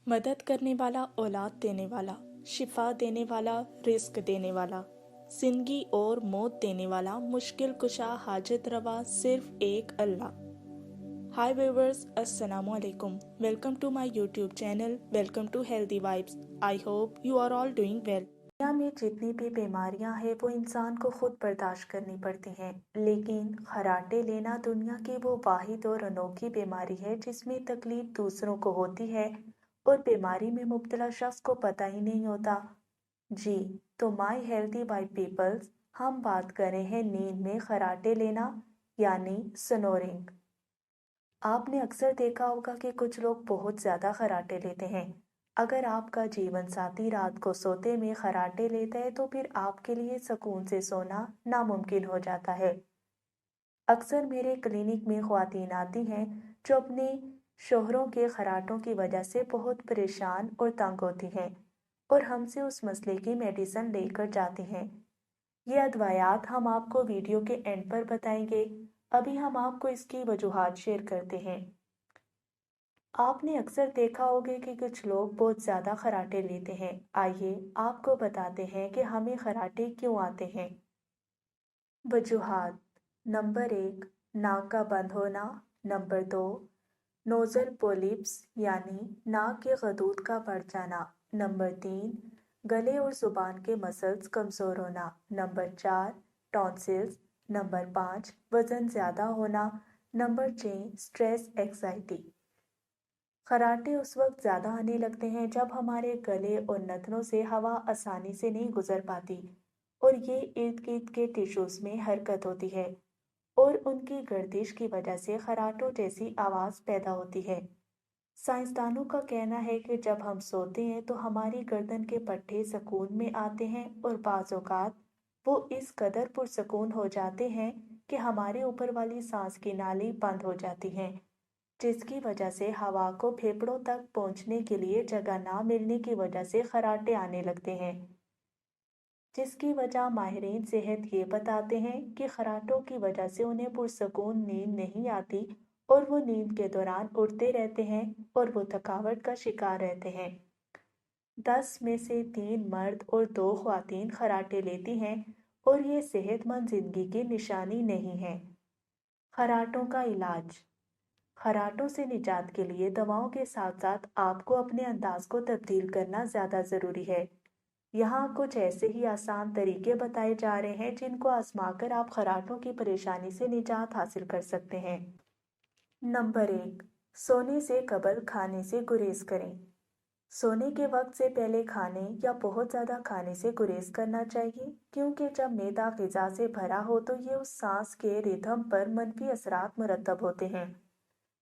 मदद करने वाला, औलाद देने वाला, शिफा देने वाला, रिस्क देने वाला, जिंदगी और मौत देने वाला, मुश्किल कुशा, हाजत रवा, सिर्फ एक अल्लाह। हाय व्यूवर्स, अस्सलाम वालेकुम। Welcome to my YouTube channel. Welcome to healthy vibes. I hope you are all doing well. दुनिया में जितनी भी बीमारियां हैं वो इंसान को खुद बर्दाश्त करनी पड़ती हैं, लेकिन खर्राटे लेना दुनिया की वो वाहिद और अनोखी बीमारी है जिसमें तकलीफ दूसरों को होती है और बीमारी में मुब्तला शख्स को पता ही नहीं होता। जी, तो माय हेल्दी वाइब पीपल्स, हम बात कर रहे हैं नींद में खर्राटे लेना यानी स्नोरिंग। आपने अक्सर देखा होगा कि कुछ लोग बहुत ज्यादा खर्राटे लेते हैं। अगर आपका जीवन साथी रात को सोते में खर्राटे लेता है तो फिर आपके लिए सुकून से सोना नामुमकिन हो जाता है। अक्सर मेरे क्लिनिक में ख्वातीन आती हैं जो अपने शोहरों के खर्राटों की वजह से बहुत परेशान और तंग होती हैं और हमसे उस मसले की मेडिसिन लेकर जाती हैं। ये अदवायात हम आपको वीडियो के एंड पर बताएंगे। अभी हम आपको इसकी वजूहात शेयर करते हैं। आपने अक्सर देखा होगा कि कुछ लोग बहुत ज़्यादा खर्राटे लेते हैं। आइए आपको बताते हैं कि हमें खर्राटे क्यों आते हैं। वजूहात: नंबर 1, नाक का बंद होना। नंबर 2, नोज़ल पोलिप्स यानी नाक के खदूद का बढ़ जाना। नंबर 3, गले और जुबान के मसल्स कमज़ोर होना। Number 4, tonsils. नंबर 5, वज़न ज़्यादा होना। Number 6, stress anxiety. खर्राटे उस वक्त ज़्यादा आने लगते हैं जब हमारे गले और नथनों से हवा आसानी से नहीं गुजर पाती और ये इर्द गिर्द के टिश्यूज में हरकत होती है और उनकी गर्दिश की वजह से खर्राटों जैसी आवाज़ पैदा होती है। साइंसदानों का कहना है कि जब हम सोते हैं तो हमारी गर्दन के पट्टे सुकून में आते हैं और बाज़ औक़ात वो इस कदर पुरसकून हो जाते हैं कि हमारे ऊपर वाली सांस की नाली बंद हो जाती है, जिसकी वजह से हवा को फेफड़ों तक पहुंचने के लिए जगह ना मिलने की वजह से खर्राटे आने लगते हैं। जिसकी वजह माहिरीन सेहत ये बताते हैं कि खर्राटों की वजह से उन्हें पुरसकून नींद नहीं आती और वो नींद के दौरान उठते रहते हैं और वो थकावट का शिकार रहते हैं। 10 में से 3 मर्द और 2 ख्वातीन खर्राटे लेती हैं और ये सेहतमंद जिंदगी की निशानी नहीं है। खर्राटों का इलाज: खर्राटों से निजात के लिए दवाओं के साथ साथ आपको अपने अंदाज को तब्दील करना ज़्यादा ज़रूरी है। यहाँ कुछ ऐसे ही आसान तरीके बताए जा रहे हैं जिनको आजमाकर आप खर्राटों की परेशानी से निजात हासिल कर सकते हैं। नंबर 1, सोने से कबल खाने से गुरेज करें। सोने के वक्त से पहले खाने या बहुत ज़्यादा खाने से गुरेज करना चाहिए, क्योंकि जब मैदा ग़िज़ा से भरा हो तो ये उस सांस के रिदम पर मनफी असरात मुरतब होते हैं,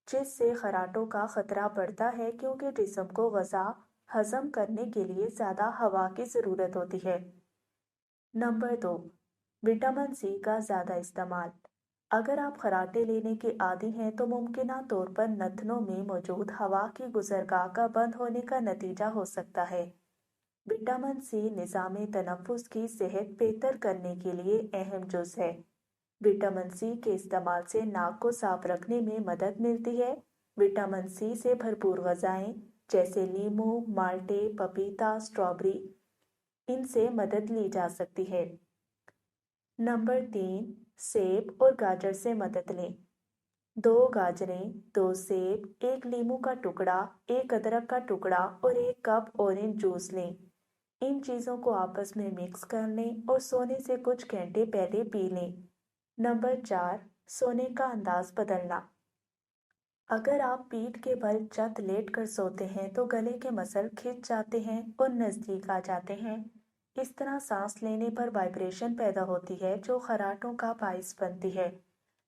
जिससे खर्राटों का खतरा बढ़ता है क्योंकि जिस्म को ग़िज़ा हजम करने के लिए ज़्यादा हवा की ज़रूरत होती है। नंबर 2, विटामिन सी का ज़्यादा इस्तेमाल। अगर आप खर्राटे लेने के आदी हैं तो मुमकिन तौर पर नथनों में मौजूद हवा की गुजरगाह का बंद होने का नतीजा हो सकता है। विटामिन सी निज़ाम तनफ्फुस की सेहत बेहतर करने के लिए अहम जुज़ है। विटामिन सी के इस्तेमाल से नाक को साफ रखने में मदद मिलती है। विटामिन सी से भरपूर ग़िज़ाएं जैसे नींबू, माल्टे, पपीता, स्ट्रॉबेरी, इनसे मदद ली जा सकती है। नंबर 3, सेब और गाजर से मदद लें। 2 गाजरें, 2 सेब, 1 नींबू का टुकड़ा, 1 अदरक का टुकड़ा और 1 कप ऑरेंज जूस लें। इन चीज़ों को आपस में मिक्स कर लें और सोने से कुछ घंटे पहले पी लें। नंबर 4, सोने का अंदाज बदलना। अगर आप पीठ के बल छत लेट कर सोते हैं तो गले के मसल खिंच जाते हैं और नज़दीक आ जाते हैं। इस तरह सांस लेने पर वाइब्रेशन पैदा होती है जो खर्राटों का बाइस बनती है।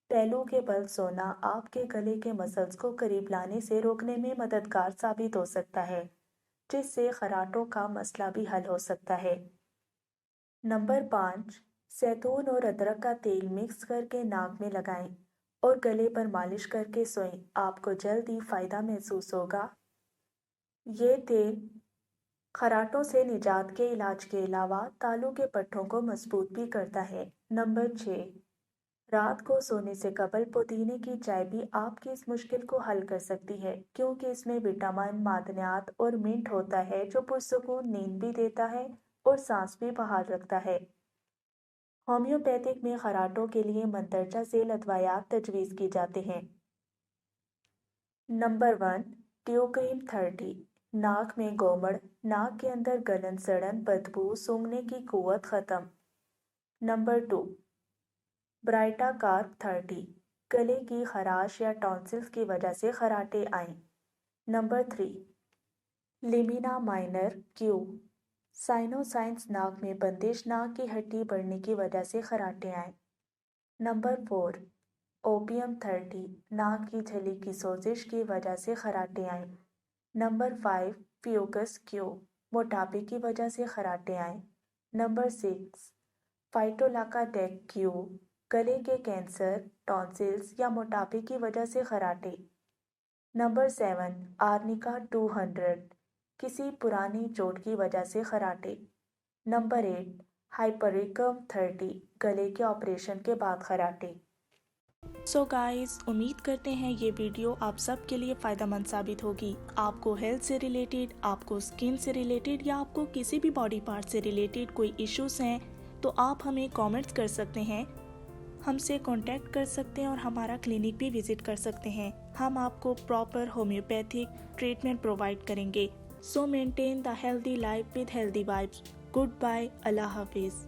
पहलू के बल सोना आपके गले के मसल्स को करीब लाने से रोकने में मददगार साबित हो सकता है, जिससे खर्राटों का मसला भी हल हो सकता है। नंबर 5, जैतून और अदरक का तेल मिक्स करके नाक में लगाएं और गले पर मालिश करके सोएं। आपको जल्द ही फायदा महसूस होगा। ये तेल खर्राटों से निजात के इलाज के अलावा तालू के पट्टों को मजबूत भी करता है। नंबर 6, رات کو سونے سے قبل پودینے کی چائے بھی آپ کی اس مشکل کو حل کر سکتی ہے کیونکہ اس میں وٹامن، معدنیات اور منٹ ہوتا ہے جو پرسکون نیند بھی دیتا ہے اور سانس بھی بحال رکھتا ہے۔ ہومیوپیتھک میں خراٹوں کے لیے مندرجہ ذیل ادویات تجویز کی جاتے ہیں۔ نمبر 1، ٹیوکریم 30، ناک میں گومڑ، ناک کے اندر گلن سڑن، بدبو، سونگھنے کی قوت ختم۔ نمبر 2، برائٹا کارپ 30، گلے کی خراش یا ٹونسلز کی وجہ سے خراٹے آئیں۔ نمبر 3، لیمینا مائنر کیو، سائنوسائنس، ناک میں بندش، ناک کی ہڈی بڑھنے کی وجہ سے خراٹے آئیں۔ نمبر 4، اوپیم 30، ناک کی جھلی کی سوزش کی وجہ سے خراٹے آئیں۔ نمبر 5، فیوکس کیو، موٹاپے کی وجہ سے خراٹے آئیں۔ نمبر 6، فائٹولاکا ڈیک کیو، گلے کے کینسر، ٹونسلز یا موٹاپے کی وجہ سے خراٹے۔ نمبر 7، آرنیکا 200، کسی پرانی چوٹ کی وجہ سے خراٹے۔ نمبر 8، ہائپریکم 30، گلے کے آپریشن کے بعد خراٹے۔ سو گائز، امید کرتے ہیں یہ ویڈیو آپ سب کے لیے فائدہ مند ثابت ہوگی۔ آپ کو ہیلتھ سے ریلیٹڈ، آپ کو سکن سے ریلیٹڈ یا آپ کو کسی بھی باڈی پارٹ سے ریلیٹڈ کوئی ایشوز ہیں تو آپ ہمیں کامنٹس کر سکتے ہیں، ہم سے کانٹیکٹ کر سکتے ہیں اور ہمارا کلینک بھی وزٹ کر سکتے ہیں۔ ہم آپ کو پراپر ہومیوپیتھک ٹریٹمنٹ پرووائڈ کریں گے۔ So maintain the healthy life with healthy vibes. Good bye, اللہ حافظ۔